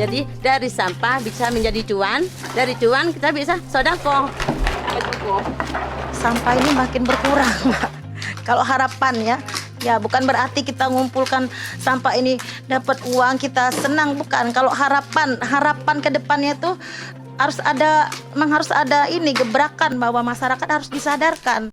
Jadi dari sampah bisa menjadi cuan, dari cuan kita bisa sodako. Sampah ini makin berkurang, Mbak. Kalau harapan ya bukan berarti kita ngumpulkan sampah ini dapat uang kita senang, bukan. Kalau harapan ke depannya tuh memang harus ada ini gebrakan bahwa masyarakat harus disadarkan.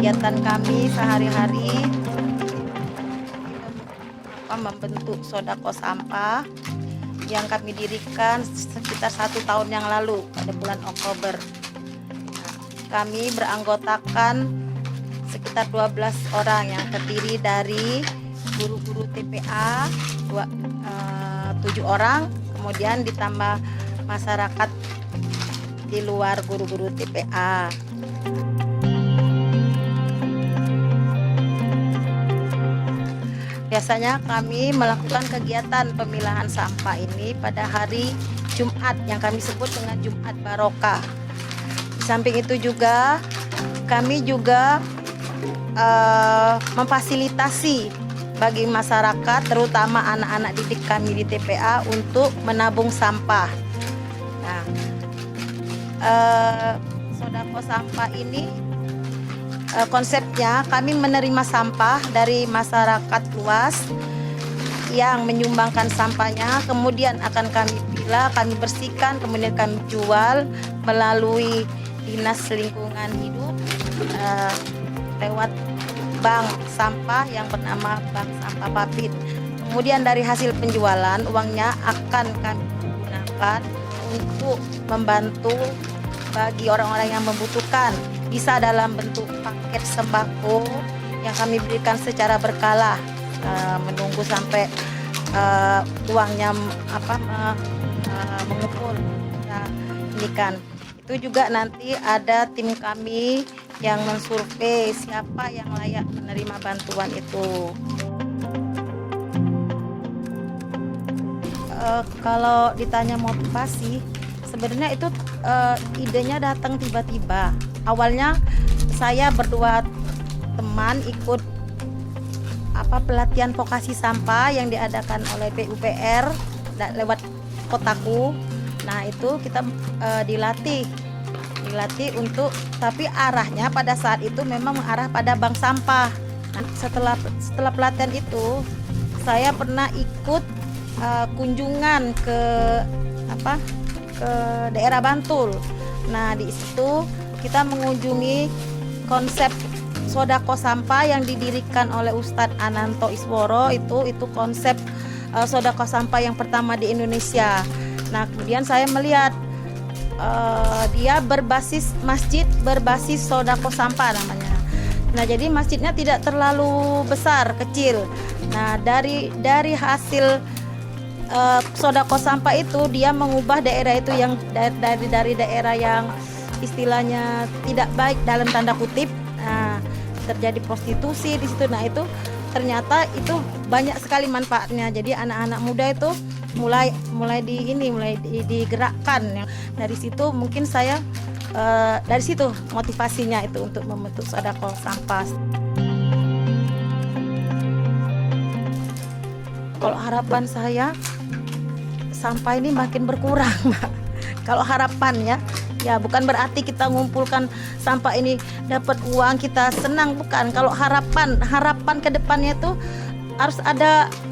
Kegiatan kami sehari-hari membentuk sodako sampah yang kami dirikan sekitar 1 tahun yang lalu pada bulan Oktober. Kami beranggotakan sekitar 12 orang yang terdiri dari guru-guru TPA 7 orang, kemudian ditambah masyarakat di luar guru-guru TPA. Biasanya kami melakukan kegiatan pemilahan sampah ini pada hari Jumat yang kami sebut dengan Jumat Barokah. Di samping itu juga kami juga memfasilitasi bagi masyarakat, terutama anak-anak didik kami di TPA untuk menabung sampah. Nah, sodako sampah ini konsepnya kami menerima sampah dari masyarakat luas yang menyumbangkan sampahnya, kemudian akan kami pilah, kami bersihkan, kemudian kami jual melalui Dinas Lingkungan Hidup lewat bank sampah yang bernama Bank Sampah Papit. Kemudian dari hasil penjualan, uangnya akan kami gunakan untuk membantu bagi orang-orang yang membutuhkan, bisa dalam bentuk paket sembako yang kami berikan secara berkala, menunggu sampai uangnya mengumpul. Nah, ini kan itu juga nanti ada tim kami yang mensurvei siapa yang layak menerima bantuan itu. Kalau ditanya motivasi, sebenarnya itu idenya datang tiba-tiba. Awalnya saya berdua teman ikut pelatihan vokasi sampah yang diadakan oleh PUPR lewat kotaku. Nah, itu kita dilatih untuk, tapi arahnya pada saat itu memang mengarah pada bank sampah. Nah, setelah pelatihan itu saya pernah ikut kunjungan ke daerah Bantul. Nah, di situ kita mengunjungi konsep sodako sampah yang didirikan oleh Ustadz Ananto Isworo. Itu konsep sodako sampah yang pertama di Indonesia. Nah, kemudian saya melihat dia berbasis masjid berbasis sodako sampah namanya. Nah, jadi masjidnya tidak terlalu besar, kecil. Nah, dari hasil sodako sampah itu dia mengubah daerah itu yang dari daerah yang istilahnya tidak baik dalam tanda kutip. Nah, terjadi prostitusi di situ. Nah, itu ternyata itu banyak sekali manfaatnya. Jadi anak-anak muda itu mulai digerakkan. Dari situ mungkin saya dari situ motivasinya itu untuk membentuk sodako sampah. Kalau harapan saya, sampah ini makin berkurang, Mbak. Kalau harapan ya bukan berarti kita ngumpulkan sampah ini dapat uang kita senang, bukan. Kalau harapan ke depannya itu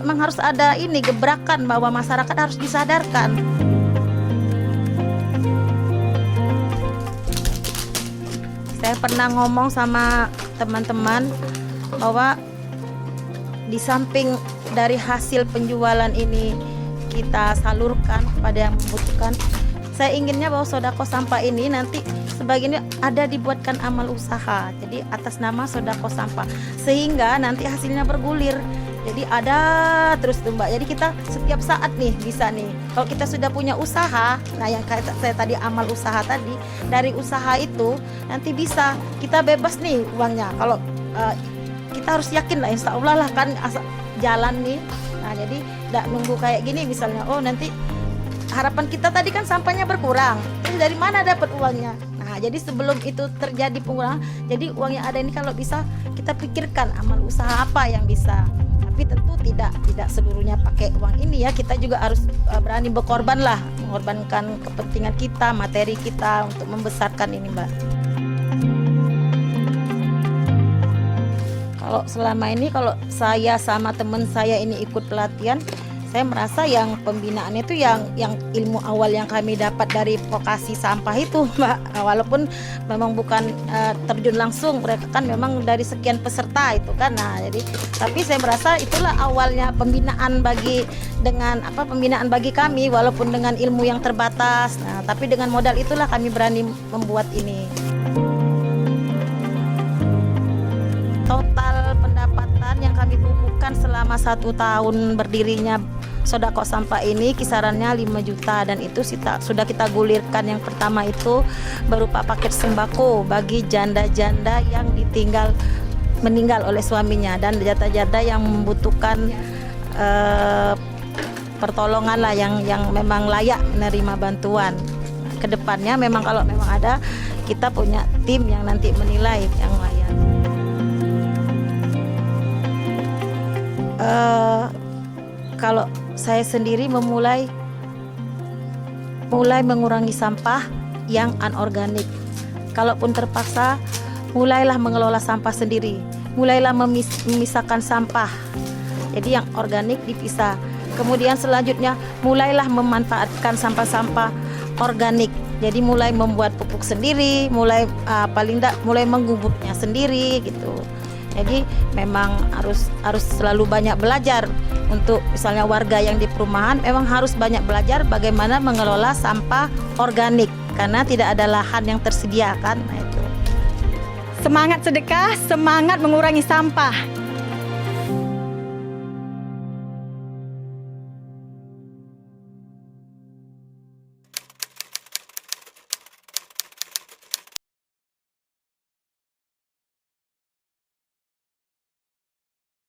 memang harus ada ini gebrakan bahwa masyarakat harus disadarkan. Saya pernah ngomong sama teman-teman bahwa di samping dari hasil penjualan ini kita salurkan kepada yang membutuhkan, saya inginnya bahwa sodako sampah ini nanti sebagiannya ada dibuatkan amal usaha, jadi atas nama sodako sampah, sehingga nanti hasilnya bergulir. Jadi ada terus tuh Mbak. Jadi kita setiap saat nih bisa nih. Kalau kita sudah punya usaha, nah yang kayak saya tadi amal usaha tadi, dari usaha itu nanti bisa kita bebas nih uangnya. Kalau kita harus yakin lah, insya Allah lah kan jalan nih. Nah jadi tidak nunggu kayak gini misalnya, oh nanti harapan kita tadi kan sampahnya berkurang, terus dari mana dapat uangnya? Nah jadi sebelum itu terjadi pengurangan, jadi uang yang ada ini kalau bisa kita pikirkan amal usaha apa yang bisa. Tapi tentu tidak seluruhnya pakai uang ini ya, kita juga harus berani berkorban lah, mengorbankan kepentingan kita, materi kita untuk membesarkan ini Mbak. Kalau selama ini kalau saya sama teman saya ini ikut pelatihan, saya merasa yang pembinaan itu yang ilmu awal yang kami dapat dari vokasi sampah itu Mbak, walaupun memang bukan terjun langsung, mereka kan memang dari sekian peserta itu kan. Nah jadi tapi saya merasa itulah awalnya pembinaan bagi kami, walaupun dengan ilmu yang terbatas. Nah tapi dengan modal itulah kami berani membuat ini. Total pendapatan yang kami bukukan selama 1 tahun berdirinya Sodako Sampah ini kisarannya 5 juta, dan itu sudah kita gulirkan. Yang pertama itu berupa paket sembako bagi janda-janda yang meninggal oleh suaminya dan janda-janda yang membutuhkan pertolongan lah, yang memang layak menerima bantuan. Kedepannya memang kalau memang ada, kita punya tim yang nanti menilai yang layak. Kalau saya sendiri mulai mengurangi sampah yang anorganik. Kalaupun terpaksa, mulailah mengelola sampah sendiri. Mulailah memisahkan sampah. Jadi yang organik dipisah. Kemudian selanjutnya mulailah memanfaatkan sampah-sampah organik. Jadi mulai membuat pupuk sendiri, mulai mulai menggubuknya sendiri gitu. Jadi memang harus selalu banyak belajar. Untuk misalnya warga yang di perumahan memang harus banyak belajar bagaimana mengelola sampah organik karena tidak ada lahan yang tersedia kan. Nah itu. Semangat sedekah, semangat mengurangi sampah.